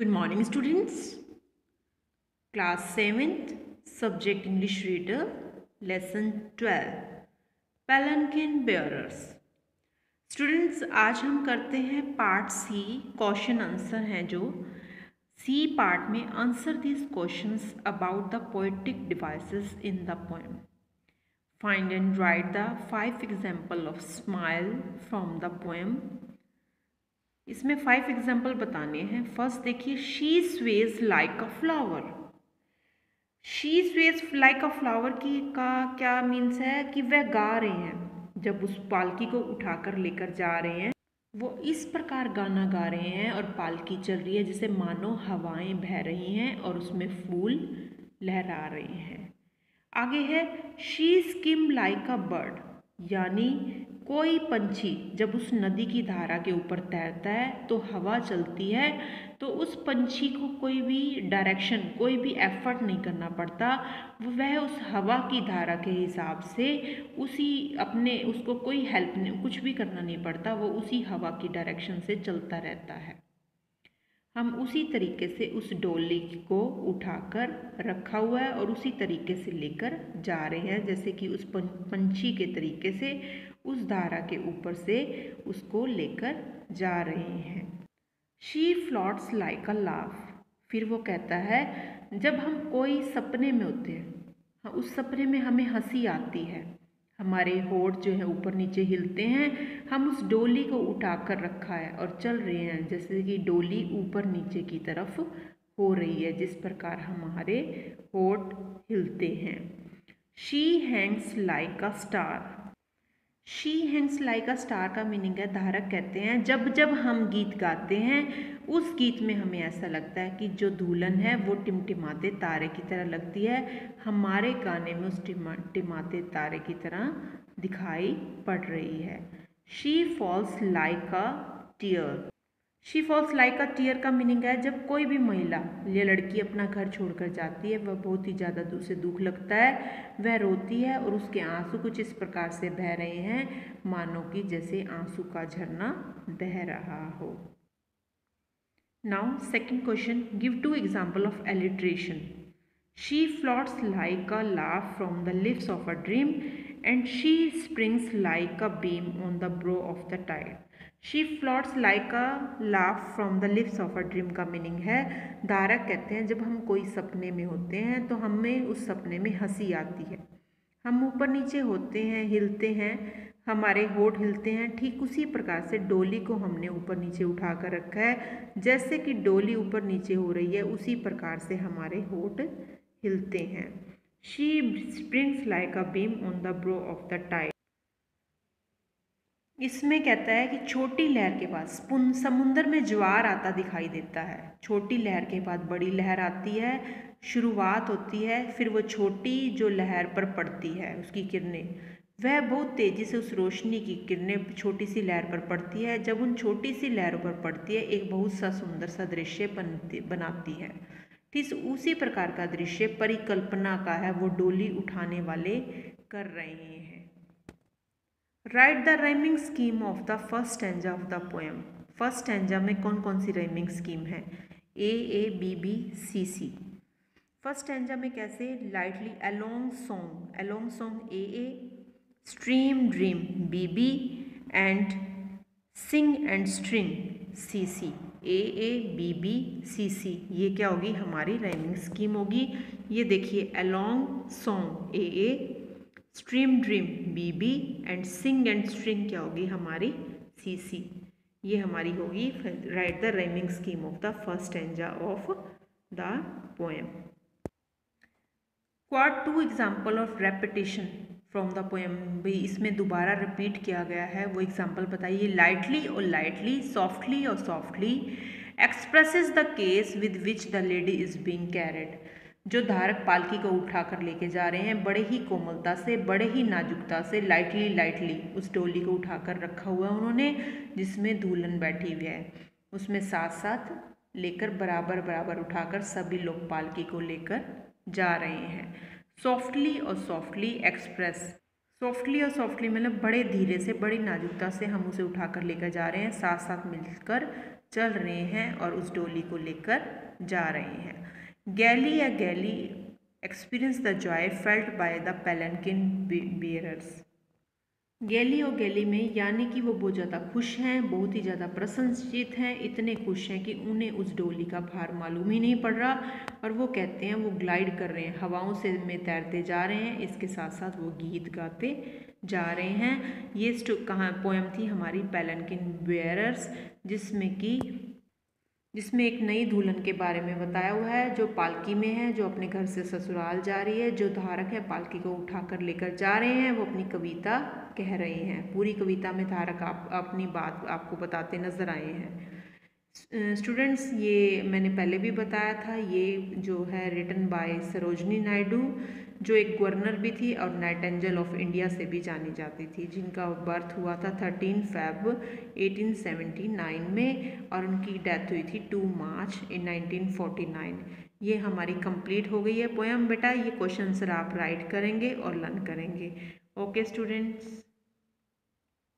Good morning, students. Class 7th, Subject English Reader, Lesson 12, Palanquin Bearers. Students, आज हम करते हैं पार्ट सी, question answer हैं जो सी पार्ट में answer this questions about the poetic devices in the poem. Find and write the 5 example of smile from the poem. इसमें 5 example बताने हैं. फर्स्ट देखिए, she Suez like a flower. She Suez like a flower की का क्या means है कि वह गा रहे हैं. जब उस पालकी को उठाकर लेकर जा रहे हैं वो इस प्रकार गाना गा रहे हैं और पालकी चल रही है जैसे मानो हवाएं बह रही हैं और उसमें फूल लहरा रहे हैं. आगे है, she scheme like a bird, यानी कोई पंछी जब उस नदी की धारा के ऊपर तैरता है तो हवा चलती है तो उस पंछी को कोई भी डायरेक्शन, कोई भी एफर्ट नहीं करना पड़ता. वह उस हवा की धारा के हिसाब से उसको कोई हेल्प नहीं, कुछ भी करना नहीं पड़ता, वो उसी हवा की डायरेक्शन से चलता रहता है. हम उसी तरीके से उस डोली को उठाकर रखा हुआ है और उसी तरीके से लेकर जा रहे हैं जैसे कि उस पंछी के तरीके से उस धारा के ऊपर से उसको लेकर जा रहे हैं. She floats like a laugh. फिर वो कहता है, जब हम कोई सपने में होते हैं, उस सपने में हमें हंसी आती है, हमारे होठ जो है ऊपर नीचे हिलते हैं, हम उस डोली को उठाकर रखा है और चल रहे हैं जैसे कि डोली ऊपर नीचे की तरफ हो रही है, जिस प्रकार हमारे होठ हिलते हैं. She Hanks like a star. She Hanks like a star का मीनिंग है, धारक कहते हैं जब जब हम गीत गाते हैं उस गीत में हमें ऐसा लगता है कि जो दुल्हन है वो टिमटिमाते तारे की तरह लगती है, हमारे गाने में उस टिमटिमाते तारे की तरह दिखाई पड़ रही है. She falls like a tear. She falls like a tear का मीनिंग है, जब कोई भी महिला या लड़की अपना घर छोड़कर जाती है, वह बहुत ही ज़्यादा उसे दुख लगता है, वह रोती है और उसके आंसू कुछ इस प्रकार से बह रहे हैं मानो कि जैसे आंसू का झरना बह रहा हो. Now second question, give 2 example of alliteration. She floats like a laugh from the lips of a dream and she springs like a beam on the brow of the tide. She floats like a laugh from the lips of a dream का meaning है, धारक कहते हैं जब हम कोई सपने में होते हैं तो हमें उस सपने में हंसी आती है, हम ऊपर नीचे होते हैं, हिलते हैं, हमारे होठ हिलते हैं. ठीक उसी प्रकार से डोली को हमने ऊपर नीचे उठा कर रखा है, जैसे कि डोली ऊपर नीचे हो रही है उसी प्रकार से हमारे होठ हिलते हैं. She springs like a beam on the brow of the tide. इसमें कहता है कि छोटी लहर के बाद समुंदर में ज्वार आता दिखाई देता है. छोटी लहर के बाद बड़ी लहर आती है, शुरुआत होती है, फिर वो छोटी जो लहर पर पड़ती है उसकी किरणें, वह बहुत तेज़ी से उस रोशनी की किरणें छोटी सी लहर पर पड़ती है. जब उन छोटी सी लहरों पर पड़ती है एक बहुत सा सुंदर सा दृश्य बनाती है. ठीक उसी प्रकार का दृश्य परिकल्पना का है, वो डोली उठाने वाले कर रहे हैं. Write the rhyming scheme of the first stanza of the poem. First stanza में कौन कौन सी राइमिंग स्कीम है? A B B C C. First stanza में कैसे? Lightly along song A, stream dream B and sing and string C A B C. ये क्या होगी? हमारी राइमिंग स्कीम होगी. ये देखिए, along song A, stream dream B and sing and string क्या होगी? हमारी सी. ये हमारी होगी right the rhyming scheme of the first stanza of the poem. Quad 2 example of repetition from the poem. भाई इसमें दोबारा रिपीट किया गया है, वो एग्जाम्पल बताइए. लाइटली और लाइटली, सॉफ्टली और softly, expresses the case with which the lady is being carried. जो धारक पालकी को उठाकर लेके जा रहे हैं बड़े ही कोमलता से, बड़े ही नाजुकता से, लाइटली उस डोली को उठाकर रखा हुआ है उन्होंने जिसमें दुल्हन बैठी हुई है, उसमें साथ साथ लेकर बराबर उठाकर सभी लोग पालकी को लेकर जा रहे हैं. सॉफ्टली और सॉफ्टली एक्सप्रेस. सॉफ्टली और सॉफ्टली मतलब बड़े धीरे से, बड़ी नाजुकता से हम उसे उठाकर लेकर जा रहे हैं, साथ साथ मिलकर चल रहे हैं और उस डोली को लेकर जा रहे हैं। गैली या gaily experience the joy felt by the palanquin bearers. Gaily और गैली में यानी कि वो बहुत ज़्यादा खुश हैं, बहुत ही ज़्यादा प्रसन्नचित हैं, इतने खुश हैं कि उन्हें उस डोली का भार मालूम ही नहीं पड़ रहा। और वो कहते हैं वो ग्लाइड कर रहे हैं, हवाओं से में तैरते जा रहे हैं, इसके साथ साथ वो गीत गाते जा रहे हैं। ये कहाँ पोएम थी हमारी पैलनकिन बेयरर्स, जिसमें एक नई दुल्हन के बारे में बताया हुआ है जो पालकी में है, जो अपने घर से ससुराल जा रही है। जो धारक है पालकी को उठाकर लेकर जा रहे हैं, वो अपनी कविता कह रहे हैं। पूरी कविता में धारक अपनी बात आपको बताते नजर आए हैं। स्टूडेंट्स, ये मैंने पहले भी बताया था, ये जो है रिटन बाय सरोजनी नायडू, जो एक गवर्नर भी थी और नाइट एंजल ऑफ इंडिया से भी जानी जाती थी, जिनका बर्थ हुआ था 13 Feb 1879 में और उनकी डेथ हुई थी 2 March 1949। ये हमारी कंप्लीट हो गई है पोएम बेटा। ये क्वेश्चन आंसर आप राइट करेंगे और लर्न करेंगे। Okay students.